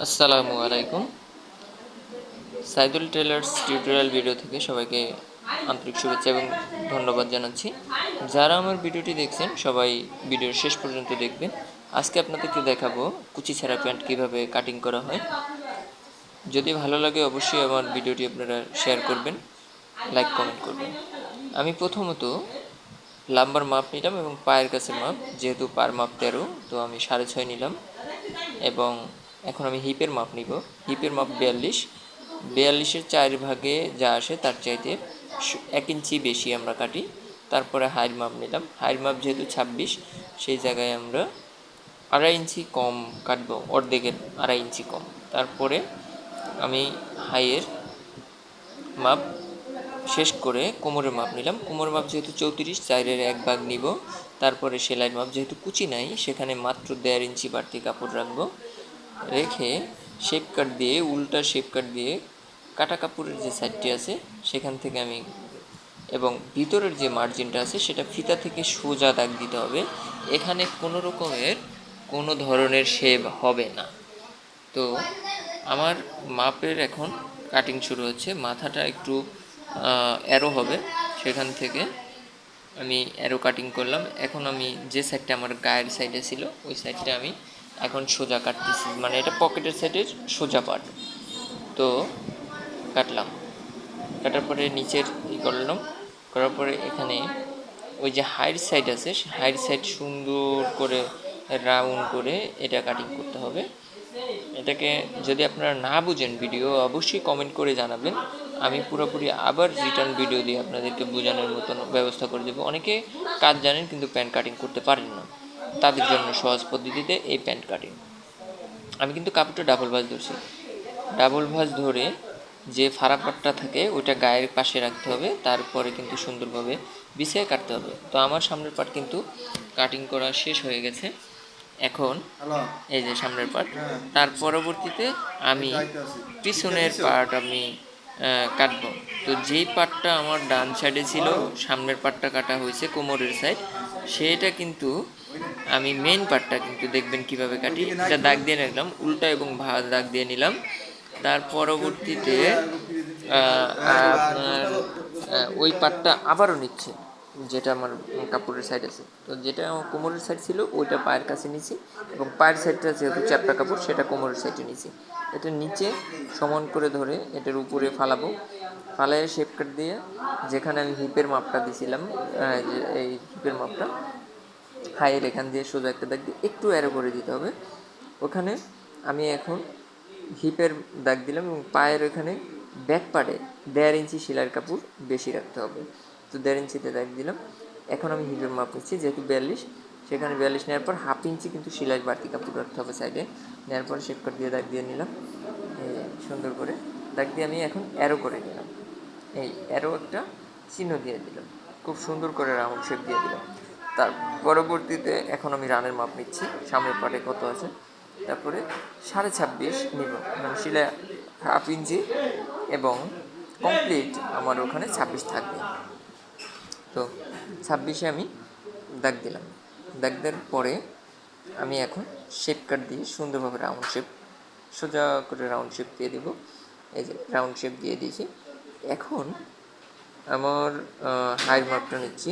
আসসালামু আলাইকুম। Saidul tailors tutorial video থেকে সবাইকে আন্তরিক শুভেচ্ছা এবং ধন্যবাদ জানাচ্ছি। যারা আমার ভিডিওটি দেখছেন সবাই ভিডিওর শেষ পর্যন্ত দেখবেন। আজকে আপনাদেরকে দেখাবো কুচি ছাড়া প্যান্ট কীভাবে কাটিং করা হয়। যদি ভালো লাগে অবশ্যই আমার ভিডিওটি আপনারা শেয়ার করবেন, লাইক কমেন্ট করবেন। আমি প্রথমত লাম্বার মাপ নিলাম এবং পায়ের কাছে মাপ, যেহেতু পার মাপ 13, তো আমি 6.5 নিলাম। এবং এখন আমি হিপের মাপ নিব। হিপের মাপ 42-এর 4 ভাগে যা আসে তার চাইতে 1 ইঞ্চি বেশি আমরা কাটি। তারপরে হাইয়ের মাপ নিলাম। হাইয়ের মাপ যেহেতু 26, সেই জায়গায় আমরা 2.5 ইঞ্চি কম কাটবো, অর্ধেকের 2.5 ইঞ্চি কম। তারপরে আমি হাইয়ের মাপ শেষ করে কোমরের মাপ নিলাম। কোমরের মাপ যেহেতু 34, 4-এর 1 ভাগ নিব। তারপরে সেলাইয়ের মাপ, যেহেতু কুচি নাই সেখানে মাত্র 1.5 ইঞ্চি বাড়তি কাপড় রাখবো। রেখে শেপ কাট দিয়ে, উল্টা শেপ কাট দিয়ে কাটা কাপড়ের যে সাইডটি আছে সেখান থেকে আমি, এবং ভিতরের যে মার্জিনটা আছে সেটা ফিতা থেকে সোজা দাগ দিতে হবে। এখানে কোনো ধরনের শেপ হবে না। তো আমার মাপের এখন কাটিং শুরু হচ্ছে। মাথাটা একটু অ্যারো হবে, সেখান থেকে আমি অ্যারো কাটিং করলাম। এখন আমি যে সাইডটা আমার গায়ের সাইডে ছিল ওই সাইডটা আমি এখন সোজা কাটতেছি, মানে এটা পকেটের সাইডের সোজা পার্ট। তো কাটলাম, কাটার পরে নিচের করলাম, করার পরে এখানে ওই যে হাইড সাইড আছে, হাইড সাইড সুন্দর করে রাউন্ড করে এটা কাটিং করতে হবে। এটাকে যদি আপনারা না বুঝেন ভিডিও, অবশ্যই কমেন্ট করে জানাবেন। আমি পুরোপুরি আবার রিটার্ন ভিডিও দিয়ে আপনাদেরকে বোঝানোর মতন ব্যবস্থা করে দেবো। অনেকে কাজ জানেন কিন্তু প্যান্ট কাটিং করতে পারেন না, তাদের জন্য সহজ পদ্ধতিতে এই প্যান্ট কাটিং। আমি কিন্তু কাপড়টা ডাবল ভাঁজ ধরছি। ডাবল ভাঁজ ধরে যে ফাড়া পাটটা থাকে ওইটা গায়ের পাশে রাখতে হবে, তারপরে কিন্তু সুন্দরভাবে বিছিয়ে কাটতে হবে। তো আমার সামনের পাট কিন্তু কাটিং করা শেষ হয়ে গেছে। এখন এই যে সামনের পার্ট, তার পরবর্তীতে আমি পিছনের পার্ট আমি কাটবো। তো যেই পার্টটা আমার ডান সাইডে ছিল, সামনের পার্টটা কাটা হয়েছে কোমরের সাইড, সেটা কিন্তু আমি মেন পার্টটা কিন্তু দেখবেন কিভাবে কাটি। এটা দাগ দিয়ে নিলাম, উল্টা এবং ভাঁজ দাগ দিয়ে নিলাম। তার পরবর্তীতে আপনার ওই পার্টটা আবারও নিচ্ছে, যেটা আমার কাপড়ের সাইড আছে। তো যেটা আমার কোমরের সাইড ছিল ওইটা পায়ের কাছে নিয়েছি, এবং পায়ের সাইডটা যেহেতু চ্যাপটা কাপড় সেটা কোমরের সাইডে নিয়েছি। এটা নিচে সমান করে ধরে এটার উপরে ফালাবো। ফালাইয়ে শেপ কাট দিয়ে যেখানে আমি হিপের মাপটা দিয়েছিলাম, এই হিপের মাপটা হাইয়ের এখান দিয়ে সোজা একটা দাগ দিয়ে একটু অ্যারো করে দিতে হবে। ওখানে আমি এখন হিপের দাগ দিলাম, এবং পায়ের ওখানে ব্যাক পার্টে 1.5 ইঞ্চি সেলাইয়ের কাপড় বেশি রাখতে হবে। তো 1.5 ইঞ্চিতে দাগ দিলাম। এখন আমি হিপের মাপ নিচ্ছি, যেহেতু 42, সেখানে 42 নেওয়ার পর 1/2 ইঞ্চি কিন্তু সেলাইয়ের বাড়তি কাপড় রাখতে হবে সাইডে। নেওয়ার পর শেপ কাট দিয়ে দাগ দিয়ে নিলাম, সুন্দর করে দাগ দিয়ে আমি এখন অ্যারো করে নিলাম। এই অ্যারো একটা চিহ্ন দিয়ে দিলাম, খুব সুন্দর করে রাউন্ড শেপ দিয়ে দিলাম। তার পরবর্তীতে এখন আমি রানের মাপ নিচ্ছি, সামনের পাটে কত আছে। তারপরে 26.5 নিব, মানে সেলাই 1/2 ইঞ্চি, এবং কমপ্লিট আমার ওখানে 26 থাকবে। তো 26-এ আমি দাগ দিলাম। দাগ দেওয়ার পরে আমি এখন শেপ কাট দিয়ে সুন্দরভাবে রাউন্ড শেপ, সোজা করে রাউন্ড শেপ দিয়ে দেবো। এই যে রাউন্ড শেপ দিয়ে দিয়েছি। এখন আমার হাইয়ের মাপটা নিচ্ছি,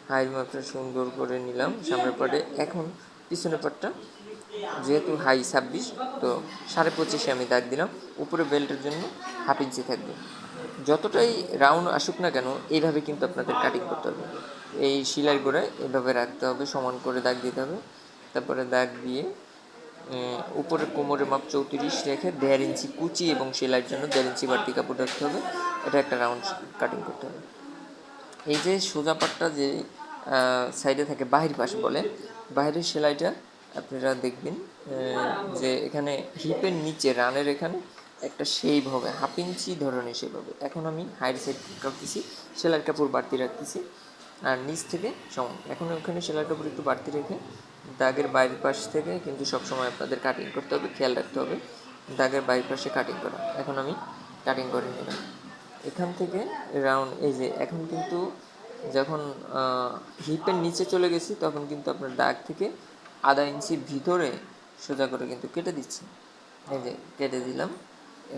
হাইয়ের মাপটা সুন্দর করে নিলাম সামনের পাটে। এখন পিছনের পাটটা যেহেতু হাই 26, তো 25.5-এ আমি দাগ দিলাম। উপরে বেল্টের জন্য 1/2 ইঞ্চি থাকবে। যতটাই রাউন্ড আসুক না কেন, এইভাবে কিন্তু আপনাদের কাটিং করতে হবে। এই সেলাই গোড়ায় এভাবে রাখতে হবে, সমান করে দাগ দিতে হবে। তারপরে দাগ দিয়ে উপরে কোমরের মাপ 34 রেখে 1.5 ইঞ্চি কুচি এবং সেলাইয়ের জন্য 1.5 ইঞ্চি বাড়তি কাপড় রাখতে হবে। এটা একটা রাউন্ড কাটিং করতে হবে। এই যে সোজা পাটটা যে সাইডে থাকে বাহির পাশ বলে, বাইরের সেলাইটা আপনারা দেখবেন যে এখানে হিপের নিচে রানের এখানে একটা শেপ হবে, 1/2 ইঞ্চি ধরনের শেপ হবে। এখন আমি হাইড সাইড রাখতেছি, সেলাইয়ের কাপড় বাড়তি রাখতেছি, আর নিচ থেকে সমান। এখন ওখানে সেলাইয়ের কাপড় একটু বাড়তি রেখে দাগের বাইরের পাশ থেকে কিন্তু সবসময় আপনাদের কাটিং করতে হবে, খেয়াল রাখতে হবে দাগের বাইরের পাশে কাটিং করা। এখন আমি কাটিং করে নিলাম এখান থেকে রাউন্ড। এই যে এখন কিন্তু যখন হিপের নিচে চলে গেছি, তখন কিন্তু আপনার দাগ থেকে 1/2 ইঞ্চি ভিতরে সোজা করে কিন্তু কেটে দিচ্ছি। এই যে কেটে দিলাম,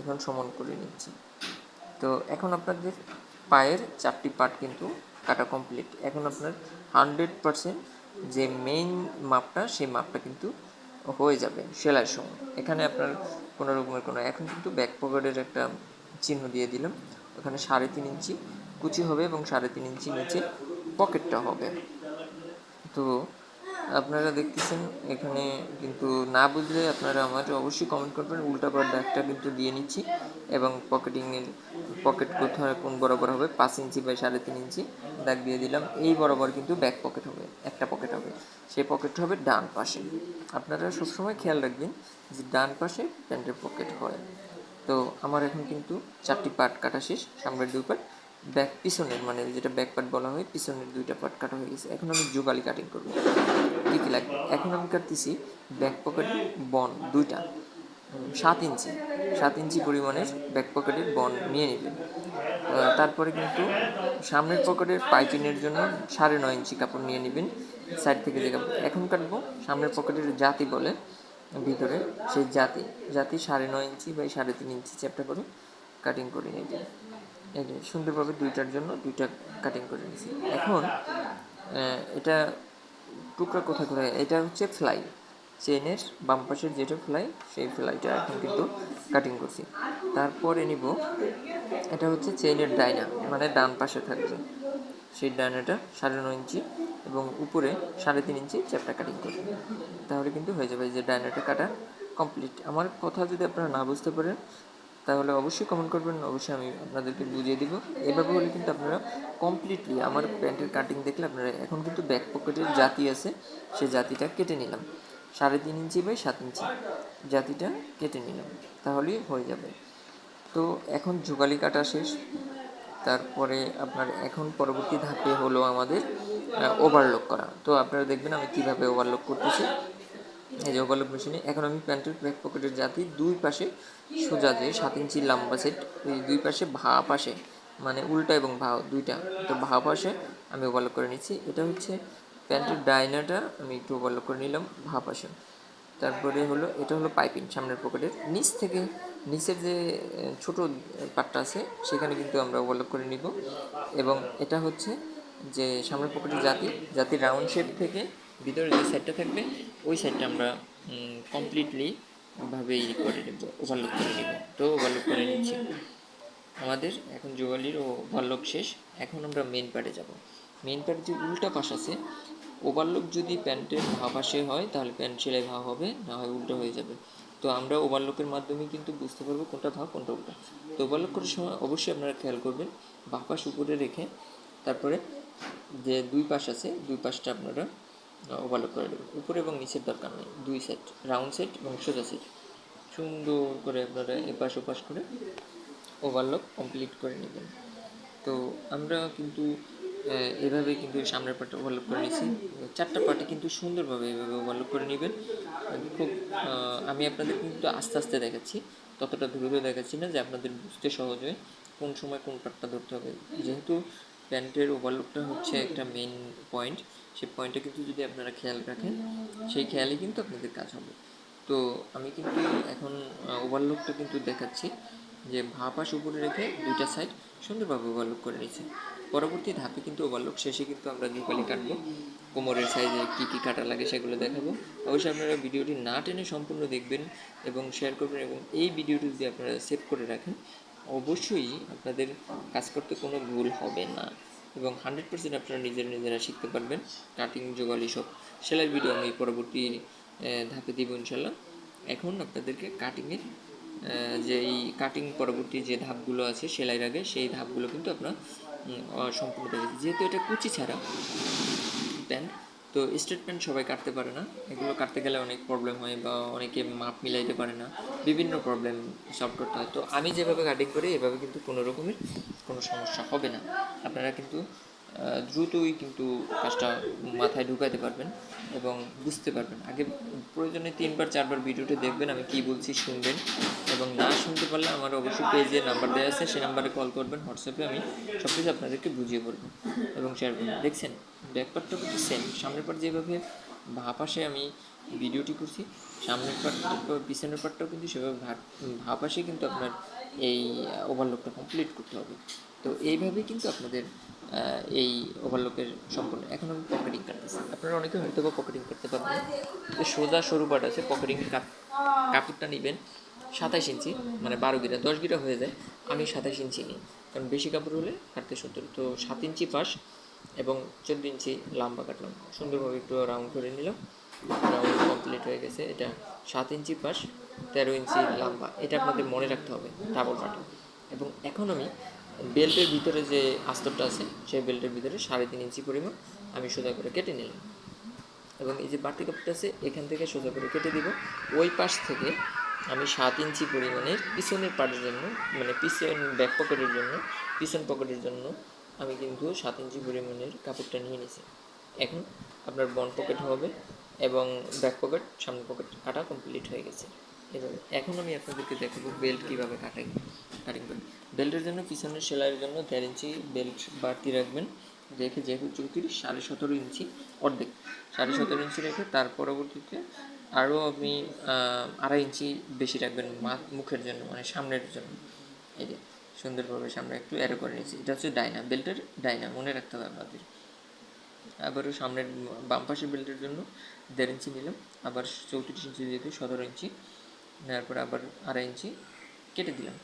এখন সমান করে নিচ্ছি। তো এখন আপনাদের পায়ের 4টি পার্ট কিন্তু কাটা কমপ্লিট। এখন আপনার 100% যে মেইন মাপটা, সেই মাপটা কিন্তু হয়ে যাবে সেলাইয়ের সময়। এখানে আপনার কোনো রকমের এখন কিন্তু ব্যাক পকেটের একটা চিহ্ন দিয়ে দিলাম। ওখানে 3.5 ইঞ্চি কুচি হবে এবং 3.5 ইঞ্চি নিচে পকেটটা হবে। তো আপনারা দেখতেছেন এখানে কিন্তু না বুঝলে আপনারা আমাকে অবশ্যই কমেন্ট করবেন। উল্টাপাল্টা দাগটা কিন্তু দিয়ে নিচ্ছি এবং পকেট কোথায় কোন বরাবর হবে 5 ইঞ্চি বাই 3.5 ইঞ্চি দাগ দিয়ে দিলাম। এই বরাবর কিন্তু ব্যাক পকেট হবে, একটা পকেট হবে, সেই পকেট হবে ডান পাশে। আপনারা সবসময় খেয়াল রাখবেন যে ডান পাশে প্যান্টের পকেট হয়। তো আমার এখন কিন্তু 4টি পার্ট কাটা শেষ, সামনের 2 পার্ট, ব্যাক পিছনের মানে যেটা ব্যাক পার্ট বলা হয়, পিছনের 2টা পার্ট কাটা হয়ে গেছে। এখন আমি যোগালি কাটিং করব। কী কী লাগবে? এখন আমি কাটতেছি ব্যাক পকেটের বন 2টা, 7 ইঞ্চি পরিমাণের ব্যাক পকেটের বন নিয়ে নেবেন। তারপরে কিন্তু সামনের পকেটের পাইপিংয়ের জন্য 9.5 ইঞ্চি কাপড় নিয়ে নেবেন সাইড থেকে যে কাপড়। এখন কাটবো সামনের পকেটের জাতি বলে ভিতরে, সেই জাতি 9.5 ইঞ্চি বাই 3.5 ইঞ্চি চ্যাপটা করে কাটিং করে নেবেন। এই যে সুন্দরভাবে 2টার জন্য 2টা কাটিং করে নিয়েছি। এখন এটা টুকরা কোথায় কোথায়, এটা হচ্ছে ফ্লাই, চেনের বাম পাশের যেটা ফ্লাই, সেই ফ্লাইটা এখন কিন্তু কাটিং করছি। তারপরে নিব, এটা হচ্ছে চেইনের ডাইনা, মানে ডান পাশে থাকবে, সেই ডাইনাটা 9.5 ইঞ্চি এবং উপরে 3.5 ইঞ্চি চ্যাপটা কাটিং করবে। তাহলে কিন্তু হয়ে যাবে যে ডাইনাটা কাটা কমপ্লিট। আমার কথা যদি আপনারা না বুঝতে পারেন তাহলে অবশ্যই কমেন্ট করবেন, অবশ্যই আমি আপনাদেরকে বুঝিয়ে দিব। এভাবে হলে কিন্তু আপনারা কমপ্লিটলি আমার প্যান্টের কাটিং দেখলে আপনারা, এখন কিন্তু ব্যাক পকেটের জাতি আছে, সেই জাতিটা কেটে নিলাম 3.5 ইঞ্চি বাই 7 ইঞ্চি জাতিটা কেটে নিলাম, তাহলেই হয়ে যাবে। তো এখন যোগালি কাটা শেষ। তারপরে আপনার এখন পরবর্তী ধাপে হলো আমাদের ওভারলক করা। তো আপনারা দেখবেন আমি কীভাবে ওভারলক করতেছি। এই যে ওভারলক মেশিনে এখন আমি প্যান্টের ব্যাক পকেটের জাতি 2 পাশে সোজা যে 7 ইঞ্চি লম্বা সেট, ওই 2 পাশে পাশে মানে উল্টা এবং ভাও 2টা, তো পাশে আমি ওভারলক করে নিচ্ছি। এটা হচ্ছে প্যান্টের ডাইনাটা আমি একটু ওভারলক করে নিলাম পাশে। তারপরে হলো এটা হলো পাইপিং সামনের পকেটের নিচ থেকে, নিচের যে ছোট পার্টটা আছে সেখানে কিন্তু আমরা ওভারলক করে নিব। এবং এটা হচ্ছে যে সামনের পকেটের জাতির রাউন্ড শেপ থেকে ভিতরে যে সাইডটা থাকবে, ওই সাইডটা আমরা কমপ্লিটলি ভাবে করে নেব, ওভারলক করে নেব। তো ওভারলক করে নিচ্ছি। আমাদের এখন যোগালির ওভারলক শেষ। এখন আমরা মেন পার্টে যাব। মেন পার্টের যে উল্টা পাশ আছে, ওভারলক যদি প্যান্টের পাশে হয় তাহলে প্যান্ট সেলাই ভাব হবে, না হয় উল্টো হয়ে যাবে। তো আমরা ওভারলকের মাধ্যমে কিন্তু বুঝতে পারবো কোনটা ভাব কোনটা উল্টা। তো ওভারলক করার সময় অবশ্যই আপনারা খেয়াল করবেন পাশ উপরে রেখে তারপরে যে 2 পাশ আছে 2 পাশটা আপনারা ওভারলক করে দেবেন। উপরে এবং নিচের দরকার নেই, 2 সেট, রাউন্ড সেট এবং সোজা সেট সুন্দর করে আপনারা এপাশ ওপাশ করে ওভারলক কমপ্লিট করে নেবেন। তো আমরা কিন্তু এভাবে কিন্তু সামনের পার্টটা ওভারলক করে নিয়েছি। 4টা পার্টে কিন্তু সুন্দরভাবে এভাবে ওভারলক করে নেবেন। খুব আমি আপনাদের কিন্তু আস্তে আস্তে দেখাচ্ছি, ততটা দ্রুত দেখাচ্ছি না যে আপনাদের বুঝতে সহজ হয় কোন সময় কোন পার্টটা ধরতে হবে। যেহেতু প্যান্টের ওভারলকটা হচ্ছে একটা মেন পয়েন্ট, সেই পয়েন্টটা কিন্তু যদি আপনারা খেয়াল রাখেন, সেই খেয়ালে কিন্তু আপনাদের কাজ হবে। তো আমি কিন্তু এখন ওভারলকটা কিন্তু দেখাচ্ছি যে পাশ উপরে রেখে 2টা সাইড সুন্দরভাবে ওভারলক করে নিয়েছি। পরবর্তী ধাপে কিন্তু ওভারলক শেষে কিন্তু আমরা যোগালি কাটবো, কোমরের সাইজে কী কী কাটা লাগে সেগুলো দেখাবো। অবশ্যই আপনারা ভিডিওটি না টেনে সম্পূর্ণ দেখবেন এবং শেয়ার করবেন, এবং এই ভিডিওটি যদি আপনারা সেভ করে রাখেন অবশ্যই আপনাদের কাজ করতে কোনো ভুল হবে না এবং 100% আপনারা নিজেরা শিখতে পারবেন। কাটিং যোগালি সব সেলাই ভিডিও আমি পরবর্তী ধাপে দিব ইনশাল্লাহ। এখন আপনাদেরকে কাটিংয়ের যে এই কাটিং পরবর্তী যে ধাপগুলো আছে সেলাইয়ের আগে, সেই ধাপগুলো কিন্তু আপনার সম্পূর্ণ দেখেছি। যেহেতু এটা কুচি ছাড়া প্যান্ট, তো স্ট্রেট প্যান্ট সবাই কাটতে পারে না, এগুলো কাটতে গেলে অনেক প্রবলেম হয় বা অনেকে মাপ মিলাইতে পারে না, বিভিন্ন প্রবলেম সলভ করতে হয়। তো আমি যেভাবে কাটিং করি এভাবে কিন্তু কোনো রকমের কোনো সমস্যা হবে না। আপনারা কিন্তু দ্রুতই কিন্তু কাজটা মাথায় ঢুকাতে পারবেন এবং বুঝতে পারবেন। আগে প্রয়োজনে 3বার 4বার ভিডিওটি দেখবেন, আমি কী বলছি শুনবেন, এবং না শুনতে পারলে আমার অবশ্যই পেজে নাম্বার দেওয়া আছে, সেই নাম্বারে কল করবেন, হোয়াটসঅ্যাপে আমি সব কিছু আপনাদেরকে বুঝিয়ে বলবো এবং শেয়ার করবেন। দেখছেন ব্যাক পার্টটা কিন্তু সেম, সামনের পার্ট যেভাবে ভা পাশে আমি ভিডিওটি করছি, সামনের পার্ট পিছনের পার্টটাও কিন্তু সেভাবে ভা পাশে কিন্তু আপনার এই ওভারলকটা কমপ্লিট করতে হবে। তো এইভাবেই কিন্তু আপনাদের এই ওভারলকের সম্পূর্ণ। এখন আমি পকেটিং কাটতেছি, আপনারা অনেকে হয়তো বা পকেটিং করতে পারবেন। তো সোজা সরু পাট আছে, পকেটিং কাপড়টা নেবেন 27 ইঞ্চি, মানে 12 গিরা, 10 গিরা হয়ে যায়, আমি 27 ইঞ্চি নিই, কারণ বেশি কাপড় হলে কাটতে সুন্দর। তো 7 ইঞ্চি পাশ এবং 14 ইঞ্চি লম্বা কাটলাম, সুন্দরভাবে একটু রাউন্ড করে নিলাম। রাউন্ড কমপ্লিট হয়ে গেছে। এটা 7 ইঞ্চি পাশ, 13 ইঞ্চি লম্বা, এটা আপনাদের মনে রাখতে হবে ডাবল পাটা। এবং এখন আমি বেল্টের ভিতরে যে আস্তরটা আছে সেই বেল্টের ভিতরে 3.5 ইঞ্চি পরিমাণ আমি সোজা করে কেটে নিলাম। এবং এই যে বাড়তি কাপড়টা আছে এখান থেকে সোজা করে কেটে দিব। ওই পাশ থেকে আমি 7 ইঞ্চি পরিমাণের পিছনের পাটের জন্য, মানে পিছন ব্যাক পকেটের জন্য, পিছন পকেটের জন্য আমি কিন্তু 7 ইঞ্চি পরিমাণের কাপড়টা নিয়ে নিয়েছি। এখন আপনার ফ্রন্ট পকেট হবে এবং ব্যাক পকেট, সামনের পকেট কাটা কমপ্লিট হয়ে গেছে। এভাবে এখন আমি আপনাদেরকে দেখাবো বেল্ট কীভাবে কাটিং করি। বেল্টের জন্য পিছনের সেলাইয়ের জন্য 1.5 ইঞ্চি বেল্ট বাড়তি রাখবেন, রেখে যেহেতু 34, 17.5 ইঞ্চি অর্ধেক, 17.5 ইঞ্চি রেখে তার পরবর্তীতে আরও আপনি 2.5 ইঞ্চি বেশি রাখবেন মুখের জন্য, মানে সামনের জন্য। এই যে সুন্দরভাবে সামনে একটু অ্যারো করে নিয়েছি, এটা হচ্ছে ডাইনা, বেল্টের ডাইনা, মনে রাখতে হবে আপনাদের। আবারও সামনের বাম পাশের বেল্টের জন্য 1.5 ইঞ্চি নিলাম, আবার 34 ইঞ্চি যেহেতু 17 ইঞ্চি নেওয়ার পরে আবার 2.5 ইঞ্চি কেটে দিলাম।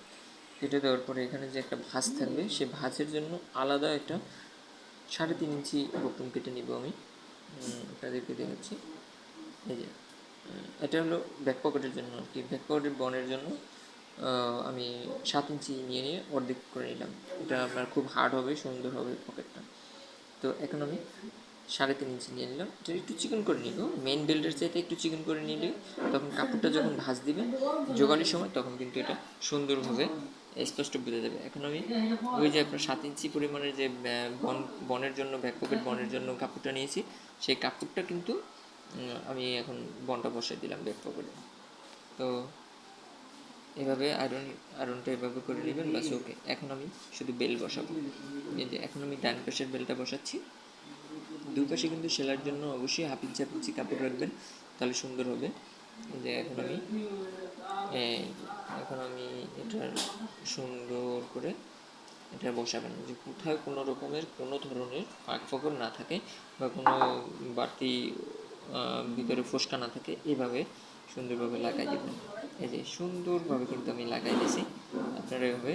কেটে দেওয়ার পরে এখানে যে একটা ভাঁজ থাকবে সেই ভাঁজের জন্য আলাদা একটা 3.5 ইঞ্চি বক্রম কেটে নিব আমি, আপনাদেরকে দেখাচ্ছি। এই যে এটা হলো ব্যাক পকেটের জন্য আর কি, ব্যাক পকেটের বনের জন্য আমি 7 ইঞ্চি নিয়ে অর্ধেক করে নিলাম। এটা আপনার খুব হার্ড হবে, সুন্দর হবে পকেটটা। তো এখন আমি 3.5 ইঞ্চি নিয়ে নিলাম, এটা একটু চিকন করে নিব, মেন বেল্টের চাইতে একটু চিকন করে নিলে তখন কাপড়টা যখন ভাঁজ দিবেন জোগালির সময় তখন কিন্তু এটা সুন্দরভাবে স্পষ্ট বোঝা যাবে। এখন আমি ওই যে আপনার 7 ইঞ্চি পরিমাণের যে বনের জন্য, ব্যাক পকেট বনের জন্য কাপড়টা নিয়েছি, সেই কাপড়টা কিন্তু আমি এখন বনটা বসাই দিলাম ব্যাক পকেটে। তো এভাবে আয়রনটা এভাবে করে নেবেন, বাস ওকে। এখন আমি শুধু বেল বসাবো। এই যে এখন আমি ডান পাশের বেলটা বসাচ্ছি। দুই পাশে কিন্তু সেলাইয়ের জন্য অবশ্যই 1/2 ইঞ্চি কাপড় রাখবেন, তাহলে সুন্দর হবে। যে এখন আমি এটার সুন্দর করে এটা বসাবেন, যে কোথায় কোনো রকমের কোনো ধরনের ফাঁক ফোকর না থাকে বা কোনো বাড়তি ভিতরে ফোসকা না থাকে, এভাবে সুন্দরভাবে লাগাই দেবেন। এই যে সুন্দরভাবে কিন্তু আমি লাগাই দিয়েছি, আপনারা এভাবে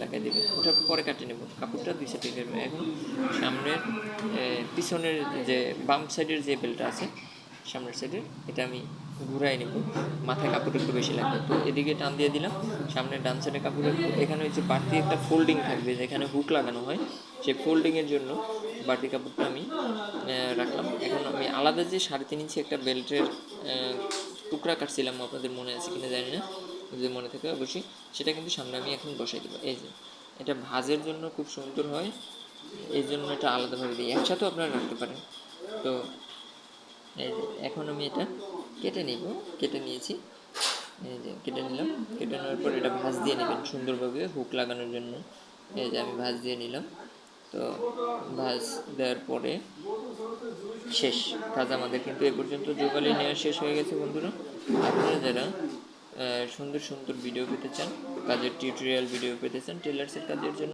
লাগাই দেবেন। ওটা পরে কাটে নেব, কাপড়টা 2 সাইডে দেবেন। এখন সামনের পিছনের যে বাম সাইডের যে বেলটা আছে সামনের সাইডের, এটা আমি ঘুরাই নেব, মাথায় কাপড় একটু বেশি লাগবে। তো এদিকে টান দিয়ে দিলাম, সামনে ডান সাইডে কাপড় রাখবো। এখানে হচ্ছে বাড়তি একটা ফোল্ডিং থাকবে, যেখানে হুক লাগানো হয়, সেই ফোল্ডিংয়ের জন্য বাড়তি কাপড়টা আমি রাখলাম। এখন আমি আলাদা যে 3.5 ইঞ্চি একটা বেল্টের টুকরা কাটছিলাম, আপনাদের মনে আছে কিনা জানি না, যদি মনে থাকে অবশ্যই, সেটা কিন্তু সামনে আমি এখন বসাই দেবো। এই যে এটা ভাঁজের জন্য খুব সুন্দর হয়, এই জন্য এটা আলাদাভাবে দিই, একসাথেও আপনারা রাখতে পারেন। তো এই যে এখন আমি এটা কেটে নিব, কেটে নিয়েছি। এই যে কেটে নিলাম, কেটে নেওয়ার পর এটা ভাঁজ দিয়ে নেবেন সুন্দরভাবে হুক লাগানোর জন্য। এই যে আমি ভাঁজ দিয়ে নিলাম। তো ভাঁজ দেওয়ার পরে শেষ কাজ আমাদের কিন্তু এ পর্যন্ত যোগালি নেওয়া শেষ হয়ে গেছে। বন্ধুরা, আপনারা যারা সুন্দর সুন্দর ভিডিও পেতে চান, কাজের টিউটোরিয়াল ভিডিও পেতে চান টেলার্সের কাজের জন্য,